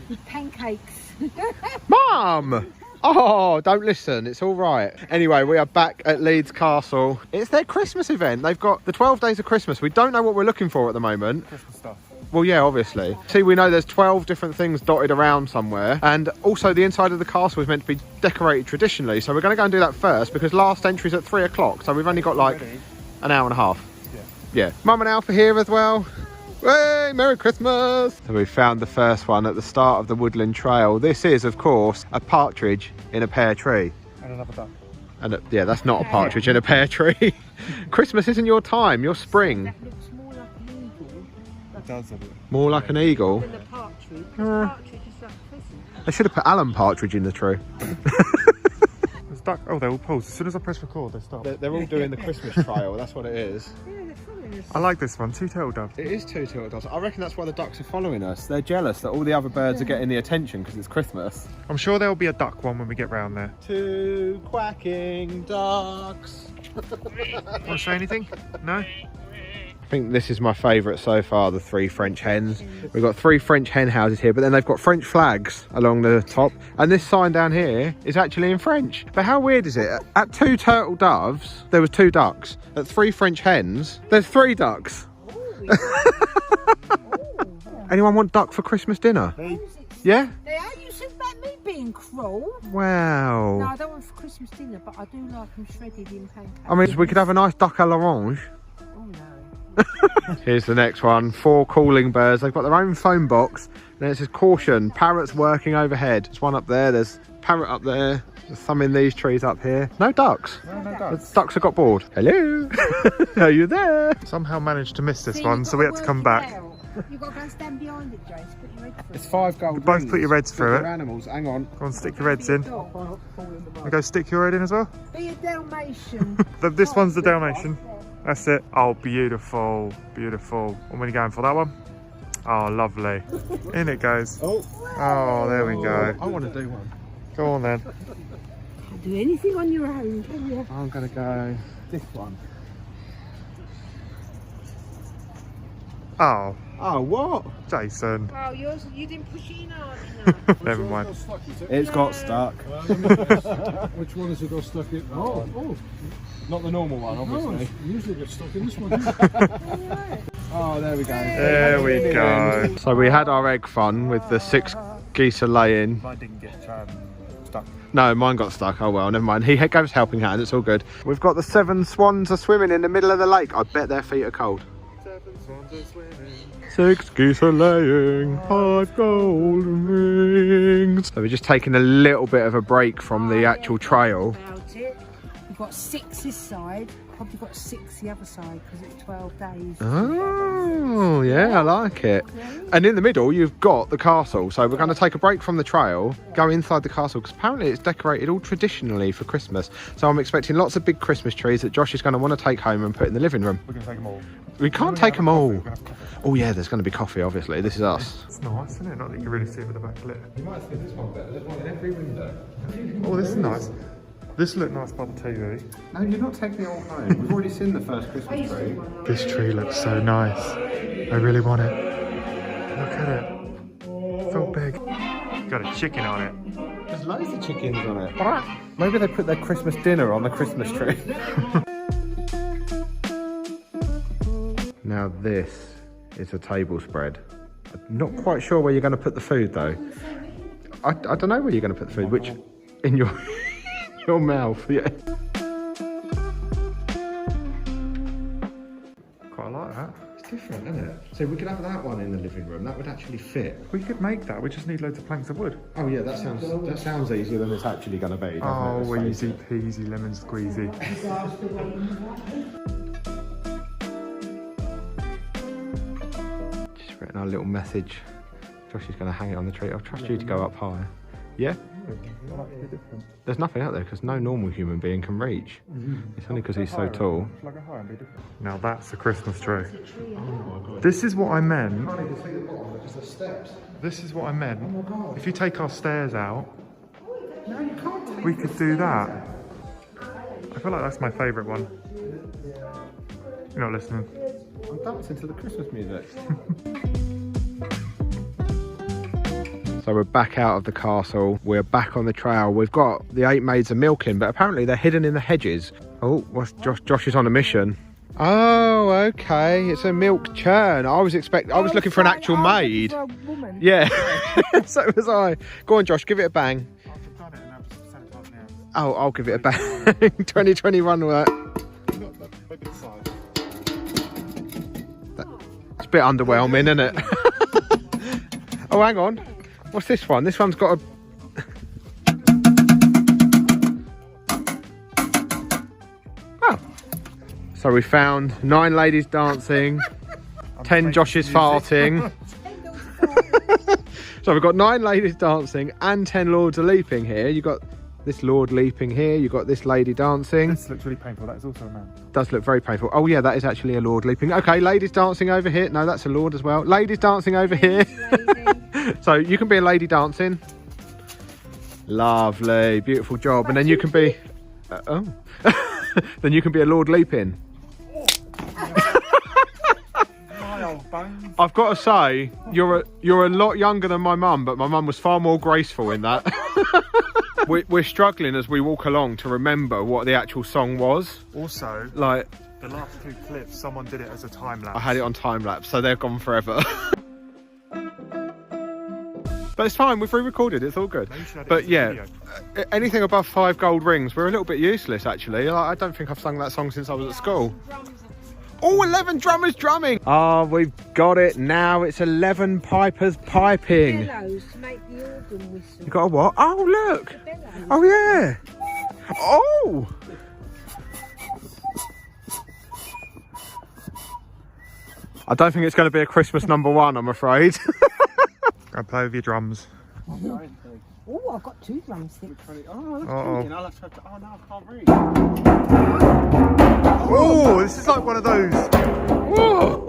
with pancakes. Mum! Oh, don't listen. It's all right. Anyway, we are back at Leeds Castle. It's their Christmas event. They've got the 12 days of Christmas. We don't know what we're looking for at the moment. Christmas stuff. Well, yeah, obviously. See, we know there's 12 different things dotted around somewhere. And also the inside of the castle is meant to be decorated traditionally. So we're going to go and do that first because last entry's at 3 o'clock. So we've only got like an hour and a half. Yeah. Mum and Alf are here as well. Hey, Merry Christmas! So we found the first one at the start of the woodland trail. This is, of course, a partridge in a pear tree. And another duck. And yeah, that's not a partridge in a pear tree. Christmas isn't your time, your spring. That looks more like an eagle. It does a bit. More like an eagle. Than a partridge. Partridge is like Christmas. They should have put Alan Partridge in the tree. There's duck. Oh, they're all paused. As soon as I press record, they stop. They're all doing the Christmas trail, that's what it is. Yeah, they're following us. I like this one. 2 turtle doves. It is 2 turtle doves. I reckon that's why the ducks are following us. They're jealous that all the other birds are getting the attention because it's Christmas. I'm sure there'll be a duck one when we get round there. 2 quacking ducks. Want to say anything? No? I think this is my favourite so far, the 3 French hens. We've got 3 French hen houses here, but then they've got French flags along the top. And this sign down here is actually in French. But how weird is it? At 2 turtle doves, there was 2 ducks. At 3 French hens, there's 3 ducks. Anyone want duck for Christmas dinner? Yeah? They are you said about me being cruel. Wow. No, I don't want for Christmas dinner, but I do like them shredded in pancakes. I mean, we could have a nice duck à l'orange. Oh no. Here's the next one. 4 calling birds. They've got their own phone box. Then it says caution, parrots working overhead. There's one up there. There's parrot up there. There's some in these trees up here. No ducks. No ducks. The ducks have got bored. Hello. Are you there? Somehow managed to miss this See, one, you've so got we had to come back. You've got to go and stand behind it, Jace. Put your head through. It's 5 gold Both rings. put your heads through it. Animals. Hang on. Go on, stick your heads in. And go stick your head in as well. Be a Dalmatian. This one's the Dalmatian. That's it. Oh, beautiful, beautiful. What are you going for, that one? Oh, lovely. In it goes. Oh, there we go. I want to do one. Go on then. Can't do anything on your own, can you? I'm going to go this one. Oh, Oh, what? Jason. Oh, you didn't push it in hard enough. Never mind. It's got stuck. Which one has it got stuck in? Oh, Not the normal one, obviously. usually get stuck in this one. Oh, there we go. There we go. So we had our egg fun with the 6 geese a laying. Mine didn't get stuck. No, mine got stuck. Oh well, never mind. He gave us helping hand. It's all good. We've got the 7 swans are swimming in the middle of the lake. I bet their feet are cold. 7 swans are swimming. 6 geese are laying 5 golden rings. So we're just taking a little bit of a break from the actual trail. About it. You've got 6 this side. Probably got 6 the other side because it's 12 days. Oh, yeah, I like it. And in the middle, you've got the castle. So we're going to take a break from the trail, go inside the castle, because apparently it's decorated all traditionally for Christmas. So I'm expecting lots of big Christmas trees that Josh is going to want to take home and put in the living room. We're going to take them all. We can't take them all. Oh, yeah, there's going to be coffee, obviously. This is us. It's nice, isn't it? Not that you can really see it with the back lit. You might see this one better. There's one in every window. Oh, this is nice. This looked nice by the TV. No, you're not taking it all home. We've already seen the first Christmas tree. This tree looks so nice. I really want it. Look at it. So big. Got a chicken on it. There's loads of chickens on it. Maybe they put their Christmas dinner on the Christmas tree. Now this is a table spread. I'm not quite sure where you're going to put the food though. I don't know where you're going to put the food. Which in your your mouth, yeah. Quite like that. It's different, isn't it? So we could have that one in the living room. That would actually fit. We could make that. We just need loads of planks of wood. Oh yeah, that sounds easier than it's actually going to be. Oh, easy peasy lemon squeezy. Just written our little message. Josh is going to hang it on the tree. I'll trust you to go up higher. Yeah? There's nothing out there because no normal human being can reach. It's only because he's so tall. Now that's a Christmas tree. This is what I meant. This is what I meant. If you take our stairs out, we could do that. I feel like that's my favourite one. You're not listening. I'm dancing to the Christmas music. So we're back out of the castle. We're back on the trail. We've got the 8 maids of milking, but apparently they're hidden in the hedges. Oh, what's Josh is on a mission. Oh, okay. It's a milk churn. I was looking for an actual maid. For a woman. Yeah, so was I. Go on, Josh, give it a bang. I've done it and I've just sent it off now. Oh, I'll give it a bang. 2021 work. Maybe the side. It's a bit underwhelming, isn't it? Oh, hang on. What's this one? This one's got a... Oh. So we found 9 ladies dancing, 10 Joshes farting. So we've got 9 ladies dancing and 10 lords are leaping here. You've got this lord leaping here. You've got this lady dancing. This looks really painful. That is also a man. Does look very painful. Oh yeah, that is actually a lord leaping. Okay, ladies dancing over here. No, that's a lord as well. Ladies dancing over here. So you can be a lady dancing. Lovely, beautiful job. And then you can be... then you can be a lord leaping. I've got to say, you're a lot younger than my mum, but my mum was far more graceful in that. We're struggling as we walk along to remember what the actual song was. Also, like the last 2 clips, someone did it as a time lapse. I had it on time lapse, so they're gone forever. But it's fine, we've re-recorded, it's all good. But yeah, anything above 5 gold rings, we're a little bit useless actually. I don't think I've sung that song since I was at school. Oh, 11 drummers drumming! Oh, we've got it now. It's 11 pipers piping. Bellows to make the organ whistle. You got a what? Oh, look! Oh, yeah! Oh! I don't think it's going to be a Christmas #1, I'm afraid. Go play with your drums. Oh, I've got 2 drumsticks. Oh, no, I can't read. Oh, this is like one of those. whoa!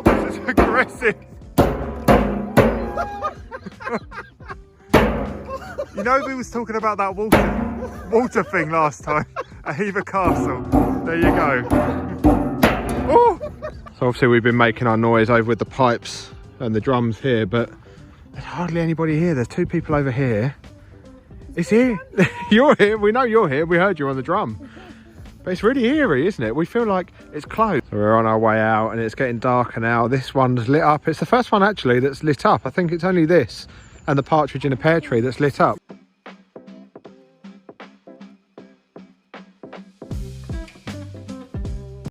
This is aggressive. You know, we was talking about that water thing last time at Hever Castle. There you go. Oh! So obviously we've been making our noise over with the pipes and the drums here, but there's hardly anybody here. There's 2 people over here. It's here. You're here. We know you're here. We heard you on the drum. But it's really eerie, isn't it? We feel like it's closed. So we're on our way out and it's getting darker now. This one's lit up. It's the first one actually that's lit up. I think it's only this and the partridge in a pear tree that's lit up.